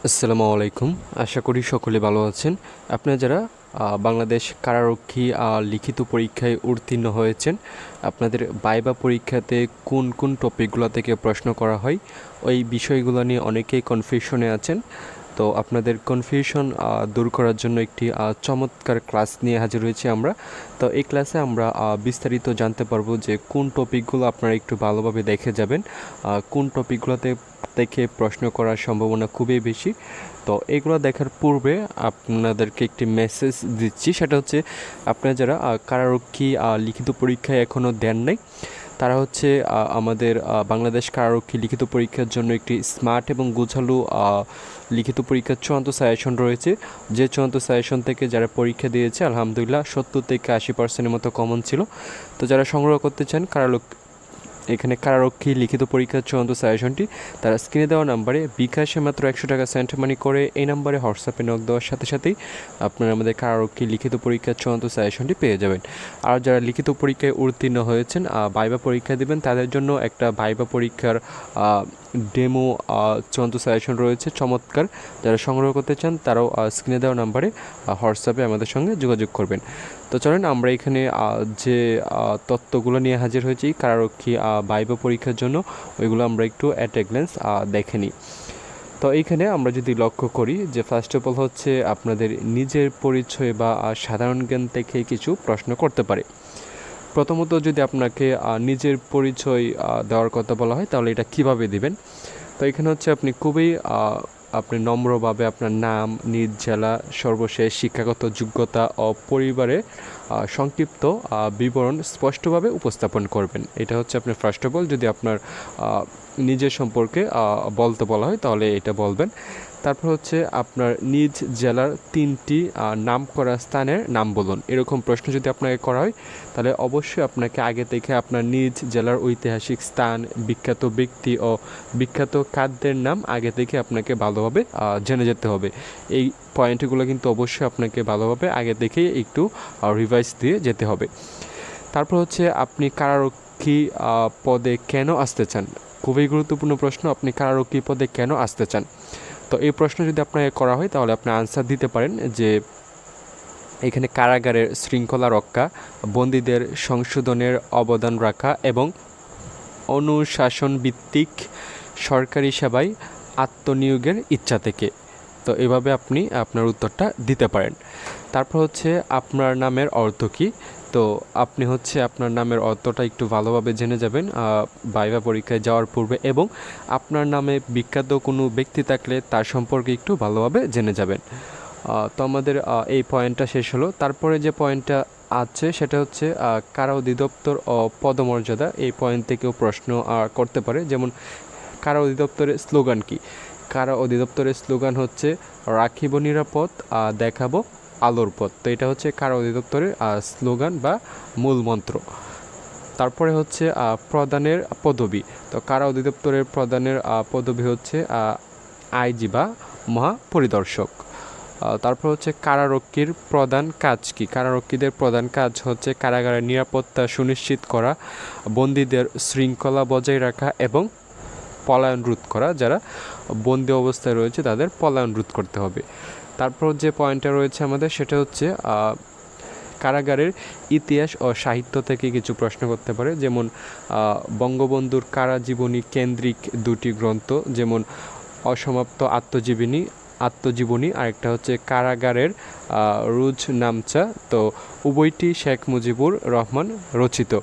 আসসালামু আলাইকুম। আশা করি সকলে ভালো আছেন। আপনারা যারা বাংলাদেশ কারারক্ষী লিখিত পরীক্ষায় উত্তীর্ণ হয়েছেন, আপনাদের ভাইভা পরীক্ষাতে কোন কোন টপিকগুলো থেকে প্রশ্ন করা হয়, ওই বিষয়গুলো নিয়ে অনেকেই কনফিউশনে আছেন। তো আপনাদের কনফিউশন দূর করার জন্য একটি চমৎকার ক্লাস নিয়ে হাজির হয়েছি আমরা। তো এই ক্লাসে আমরা বিস্তারিত জানতে পারবো যে কোন টপিকগুলো আপনারা একটু ভালোভাবে দেখে যাবেন, কোন টপিকগুলোতে থেকে প্রশ্ন করার সম্ভাবনা খুবই বেশি। তো এগুলো দেখার পূর্বে আপনাদেরকে একটি মেসেজ দিচ্ছি, সেটা হচ্ছে আপনারা যারা কারারক্ষী লিখিত পরীক্ষায় এখনও দেন নাই, তারা হচ্ছে আমাদের বাংলাদেশ কারারক্ষী লিখিত পরীক্ষার জন্য একটি স্মার্ট এবং গোছালো লিখিত পরীক্ষার চূড়ান্ত সাজেশন রয়েছে। যে চূড়ান্ত সাজেশন থেকে যারা পরীক্ষা দিয়েছে আলহামদুলিল্লাহ 70 থেকে 80% মতো কমন ছিল। তো যারা সংগ্রহ করতে চান এখানে কারারক্ষী লিখিত পরীক্ষার চূড়ান্ত সাজেশনটি, তারা স্ক্রিনে দেওয়া নাম্বারে বিকাশে মাত্র 100 টাকা সেন্ট মানি করে এই নাম্বারে হোয়াটসঅ্যাপে নক দেওয়ার সাথে সাথেই আপনারা আমাদের কারারক্ষী লিখিত পরীক্ষার চূড়ান্ত সাজেশনটি পেয়ে যাবেন। আর যারা লিখিত পরীক্ষায় উত্তীর্ণ হয়েছেন, ভাইভা পরীক্ষা দেবেন, তাদের জন্য একটা ভাইভা পরীক্ষার ডেমো চূড়ান্ত সাজেশন রয়েছে চমৎকার। যারা সংগ্রহ করতে চান তারাও স্ক্রিনে দেওয়া নাম্বারে হোয়াটসঅ্যাপে আমাদের সঙ্গে যোগাযোগ করবেন। তো চলেন আমরা এখানে যে তত্ত্বগুলো নিয়ে হাজির হয়েছি কারারক্ষী ভাইভা পরীক্ষার জন্য, ওইগুলো আমরা একটু অ্যাট এ গ্ল্যান্স দেখে নিই। তো এইখানে আমরা যদি লক্ষ্য করি যে ফার্স্ট অফ অল হচ্ছে আপনাদের নিজের পরিচয় বা সাধারণ জ্ঞান থেকে কিছু প্রশ্ন করতে পারে। প্রথমত যদি আপনাকে নিজের পরিচয় দেওয়ার কথা বলা হয়, তাহলে এটা কিভাবে দিবেন? তো এখানে হচ্ছে আপনি নম্রভাবে আপনার নাম, নিজ জেলা, সর্বশেষ শিক্ষাগত যোগ্যতা ও পরিবারের সংক্ষিপ্ত বিবরণ স্পষ্টভাবে উপস্থাপন করবেন। এটা হচ্ছে আপনি ফার্স্ট অফ অল যদি আপনার নিজের সম্পর্কে বলতে বলা হয় তাহলে এটা বলবেন। তারপর হচ্ছে আপনার নিজ জেলার 3টি নামকরা স্থানের নাম বলুন। এরকম প্রশ্ন যদি আপনাকে করা হয় তাহলে অবশ্যই আপনাকে আগে থেকে আপনার নিজ জেলার ঐতিহাসিক স্থান, বিখ্যাত ব্যক্তি ও বিখ্যাত খাদ্যের নাম আগে থেকে আপনাকে ভালোভাবে জেনে যেতে হবে। এই পয়েন্টগুলো কিন্তু অবশ্যই আপনাকে ভালোভাবে আগে থেকেই একটু রিভাইজ দিয়ে যেতে হবে। তারপর হচ্ছে আপনি কারারক্ষী পদে কেন আসতে চান? খুবই গুরুত্বপূর্ণ প্রশ্ন, আপনি কারারক্ষী পদে কেন আসতে চান? তো এই প্রশ্ন যদি আপনাকে করা হয় তাহলে আপনি আনসার দিতে পারেন যে এখানে কারাগারের শৃঙ্খলা রক্ষা, বন্দীদের সংশোধনের অবদান রাখা এবং অনুশাসন ভিত্তিক সরকারি সেবায় আত্মনিয়োগের ইচ্ছা থেকে। তো এভাবে আপনি আপনার উত্তরটা দিতে পারেন। তারপর হচ্ছে আপনার নামের অর্থ কী? তো আপনি হচ্ছে আপনার নামের অর্থটা একটু ভালোভাবে জেনে যাবেন ভাইভা পরীক্ষায় যাওয়ার পূর্বে, এবং আপনার নামে বিখ্যাত কোনো ব্যক্তি থাকলে তার সম্পর্কে একটু ভালোভাবে জেনে যাবেন। তো আমাদের এই পয়েন্টটা শেষ হলো। তারপরে যে পয়েন্টটা আছে সেটা হচ্ছে কারা অধিদপ্তর ও পদমর্যাদা। এই পয়েন্ট থেকেও প্রশ্ন করতে পারে, যেমন কারা অধিদপ্তরের স্লোগান কী? কারা অধিদপ্তরের স্লোগান হচ্ছে রাখিব নিরাপদ, দেখাবো আলোর পথ। তো এটা হচ্ছে কারা অধিদপ্তরের স্লোগান বা মূল মন্ত্র। তারপরে হচ্ছে প্রধানের পদবি। তো কারা অধিদপ্তরের প্রধানের পদবি হচ্ছে আইজি বা মহাপরিদর্শক। তারপর হচ্ছে কারারক্ষীর প্রধান কাজ কি? কারারক্ষীদের প্রধান কাজ হচ্ছে কারাগারের নিরাপত্তা সুনিশ্চিত করা, বন্দীদের শৃঙ্খলা বজায় রাখা এবং পলায়ন রোধ করা। যারা বন্দি অবস্থায় রয়েছে তাদের পলায়ন রোধ করতে হবে। তারপর যে পয়েন্টটা রয়েছে আমাদের সেটা হচ্ছে কারাগারের ইতিহাস ও সাহিত্য থেকে কিছু প্রশ্ন করতে পারে, যেমন বঙ্গবন্ধুর কারাজীবনী কেন্দ্রিক 2টি গ্রন্থ, যেমন অসমাপ্ত আত্মজীবনী আরেকটা হচ্ছে কারাগারের রুজনামচা। তো উভয়টি শেখ মুজিবুর রহমান রচিত।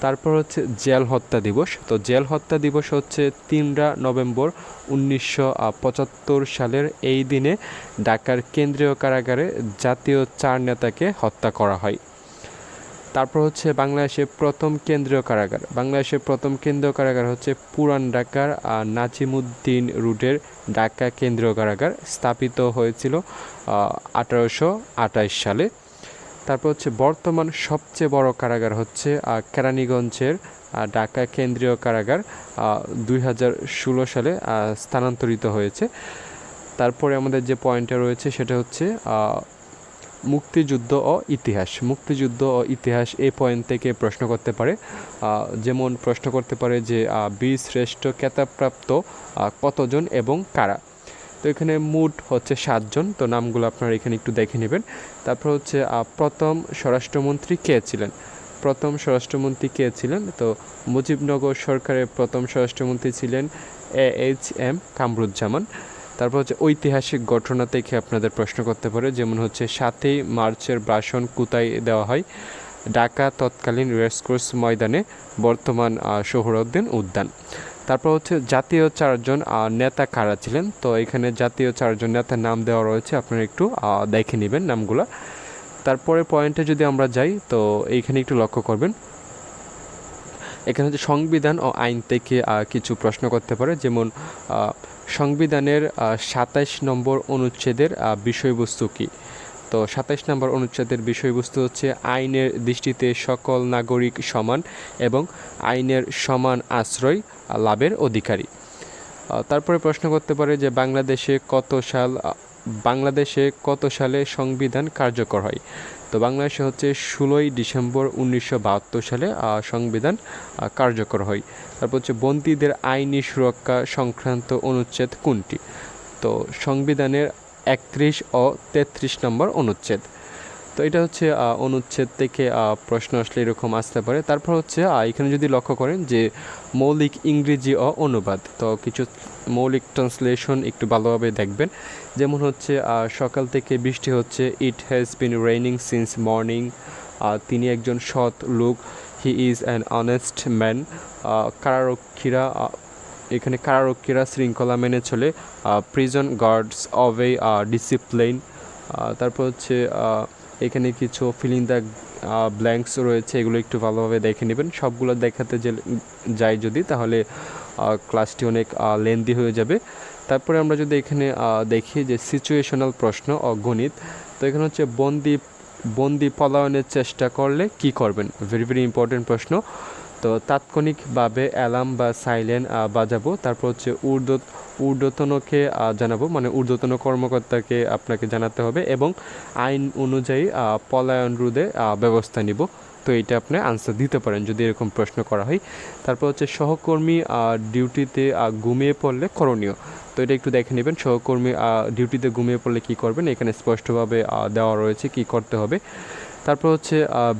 তারপর হচ্ছে জেল হত্যা দিবস। তো জেল হত্যা দিবস হচ্ছে 3 নভেম্বর 1975 সালের এই দিনে ঢাকার কেন্দ্রীয় কারাগারে জাতীয় 4 নেতাকে হত্যা করা হয়। তারপর হচ্ছে বাংলাদেশের প্রথম কেন্দ্রীয় কারাগার। বাংলাদেশের প্রথম কেন্দ্রীয় কারাগার হচ্ছে পুরান ঢাকার নাজিমুদ্দিন রোডের ঢাকা কেন্দ্রীয় কারাগার, স্থাপিত হয়েছিল 1828 সালে। তারপর হচ্ছে বর্তমান সবচেয়ে বড় কারাগার হচ্ছে কেরানীগঞ্জের ঢাকা কেন্দ্রীয় কারাগার, 2016 সালে স্থানান্তরিত হয়েছে। তারপরে আমাদের যে পয়েন্টটা রয়েছে সেটা হচ্ছে মুক্তিযুদ্ধ ও ইতিহাস। মুক্তিযুদ্ধ ও ইতিহাস এই পয়েন্ট থেকে প্রশ্ন করতে পারে, যেমন প্রশ্ন করতে পারে যে বীর শ্রেষ্ঠ খেতাবপ্রাপ্ত কতজন এবং কারা। এখানে মোট হচ্ছে 7 জন, তো নামগুলো আপনারা এখানে একটু দেখে নেবেন। তারপর হচ্ছে প্রথম স্বরাষ্ট্রমন্ত্রী কে ছিলেন? প্রথম স্বরাষ্ট্রমন্ত্রী কে ছিলেন? তো মুজিবনগর সরকারের প্রথম স্বরাষ্ট্রমন্ত্রী ছিলেন AHM কামরুজ্জামান। তারপর হচ্ছে ঐতিহাসিক ঘটনা থেকে আপনাদের প্রশ্ন করতে পারে, যেমন হচ্ছে 7ই মার্চের ভাষণ কোথায় দেওয়া হয়? ঢাকা তৎকালীন রেসকোর্স ময়দানে, বর্তমান সোহরাওয়ার্দী উদ্যান। তারপর হচ্ছে জাতীয় 4 জন নেতা কারা ছিলেন? তো এখানে জাতীয় 4 জন নেতার নাম দেওয়া রয়েছে, আপনারা একটু দেখে নেবেন নামগুলো। তারপরে পয়েন্টে যদি আমরা যাই, তো এইখানে একটু লক্ষ্য করবেন, এখানে হচ্ছে সংবিধান ও আইন থেকে কিছু প্রশ্ন করতে পারে, যেমন সংবিধানের 27 নম্বর অনুচ্ছেদের বিষয়বস্তু কী? তো 27 নম্বর অনুচ্ছেদের বিষয়বস্তু হচ্ছে আইনের দৃষ্টিতে সকল নাগরিক সমান এবং আইনের সমান আশ্রয় লাভের অধিকারী। তারপরে প্রশ্ন করতে পারে যে বাংলাদেশে কত সালে সংবিধান কার্যকর হয়? তো বাংলাদেশে হচ্ছে 16ই ডিসেম্বর 1972 সালে সংবিধান কার্যকর হয়। তারপর হচ্ছে বন্দীদের আইনি সুরক্ষা সংক্রান্ত অনুচ্ছেদ কোনটি? তো সংবিধানের 31 ও 33 নম্বর অনুচ্ছেদ। তো এটা হচ্ছে অনুচ্ছেদ থেকে প্রশ্ন আসলে এরকম আসতে পারে। তারপর হচ্ছে এখানে যদি লক্ষ্য করেন যে মৌলিক ইংরেজি ও অনুবাদ, তো কিছু মৌলিক ট্রান্সলেশন একটু ভালোভাবে দেখবেন। যেমন হচ্ছে সকাল থেকে বৃষ্টি হচ্ছে, it has been raining since morning. তিনি একজন সৎ লোক, he is an honest man. এখানে কারারক্ষীরা শৃঙ্খলা মেনে চলে, প্রিজন গার্ডস অবে ডিসিপ্লিন। তারপর হচ্ছে এখানে কিছু ফিলিং দ্য ব্ল্যাঙ্কস রয়েছে, এগুলো একটু ভালোভাবে দেখে নেবেন। সবগুলো দেখাতে যাই যদি, তাহলে ক্লাসটি অনেক লেন্দি হয়ে যাবে। তারপরে আমরা যদি এখানে দেখি যে সিচুয়েশনাল প্রশ্ন ও গণিত, তো এখানে হচ্ছে বন্দি পলায়নের চেষ্টা করলে কি করবেন? ভেরি ভেরি ইম্পর্টেন্ট প্রশ্ন। তো তাৎক্ষণিকভাবে অ্যালার্ম বা সাইলেন্ট বাজাবো। তারপর হচ্ছে ঊর্ধ্বতনকে জানাবো, মানে ঊর্ধ্বতন কর্মকর্তাকে আপনাকে জানাতে হবে, এবং আইন অনুযায়ী পলায়ন রোধে ব্যবস্থা নিব। তো এইটা আপনি আনসার দিতে পারেন যদি এরকম প্রশ্ন করা হয়। তারপর হচ্ছে সহকর্মী ডিউটিতে ঘুমিয়ে পড়লে করণীয়। তো এটা একটু দেখে নেবেন, সহকর্মী ডিউটিতে ঘুমিয়ে পড়লে কী করবেন, এখানে স্পষ্টভাবে দেওয়া রয়েছে কি করতে হবে। তারপর হচ্ছে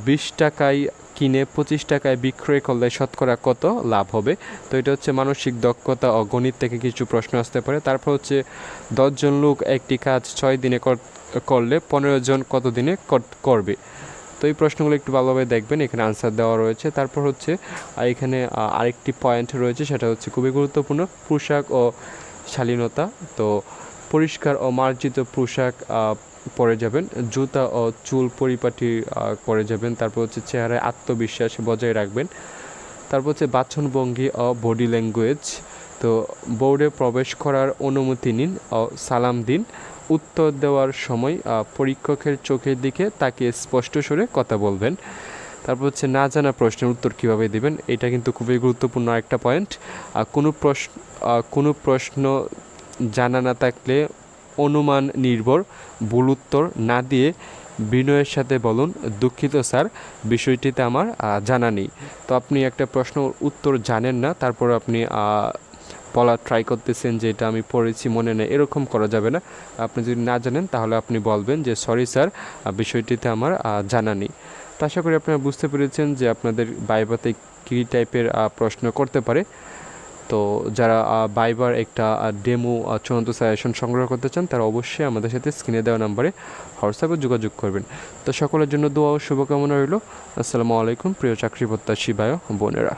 20 টাকায় কিনে 25 টাকায় বিক্রয় করলে শতকরা কত লাভ হবে? তো এটা হচ্ছে মানসিক দক্ষতা ও গণিত থেকে কিছু প্রশ্ন আসতে পারে। তারপর হচ্ছে 10 জন লোক একটি কাজ 6 দিনে করলে 15 জন কত দিনে করবে? তো এই প্রশ্নগুলো একটু ভালোভাবে দেখবেন, এখানে আনসার দেওয়া রয়েছে। তারপর হচ্ছে এখানে আরেকটি পয়েন্ট রয়েছে, সেটা হচ্ছে খুবই গুরুত্বপূর্ণ, পোশাক ও শালীনতা। তো পরিষ্কার ও মার্জিত পোশাক পরে যাবেন, জুতা ও চুল পরিপাটি করে যাবেন। তারপর হচ্ছে চেহারায় আত্মবিশ্বাস বজায় রাখবেন। তারপর হচ্ছে বাচনভঙ্গি ও বডি ল্যাঙ্গুয়েজ। তো বোর্ডে প্রবেশ করার অনুমতি নিন ও সালাম দিন। উত্তর দেওয়ার সময় পরীক্ষকের চোখের দিকে তাকিয়ে স্পষ্ট সুরে কথা বলবেন। তারপর হচ্ছে না জানা প্রশ্নের উত্তর কীভাবে দিবেন, এটা কিন্তু খুবই গুরুত্বপূর্ণ একটা পয়েন্ট। কোনো প্রশ্ন জানা না থাকলে অনুমান নির্ভর ভুল উত্তর না দিয়ে বিনয়ের সাথে বলুন, দুঃখিত স্যার, বিষয়টিতে আমার জানা নেই। তো আপনি একটা প্রশ্ন উত্তর জানেন না, তারপর আপনি বলার ট্রাই করতেছেন যে এটা আমি পড়েছি মনে নেই, এরকম করা যাবে না। আপনি যদি না জানেন তাহলে আপনি বলবেন যে সরি স্যার, বিষয়টিতে আমার জানা নেই। তো আশা করি আপনারা বুঝতে পেরেছেন যে আপনাদের ভাইভাতে কী টাইপের প্রশ্ন করতে পারে। তো যারা ভাইবার একটা ডেমো চূড়ান্ত সাজেশন সংগ্রহ করতে চান, তারা অবশ্যই আমাদের সাথে স্ক্রিনে দেওয়া নাম্বারে হোয়াটসঅ্যাপে যোগাযোগ করবেন। তো সকলের জন্য দোয়া ও শুভকামনা রইল। আসসালামু আলাইকুম প্রিয় চাকরি প্রত্যাশী ভাই বোনেরা।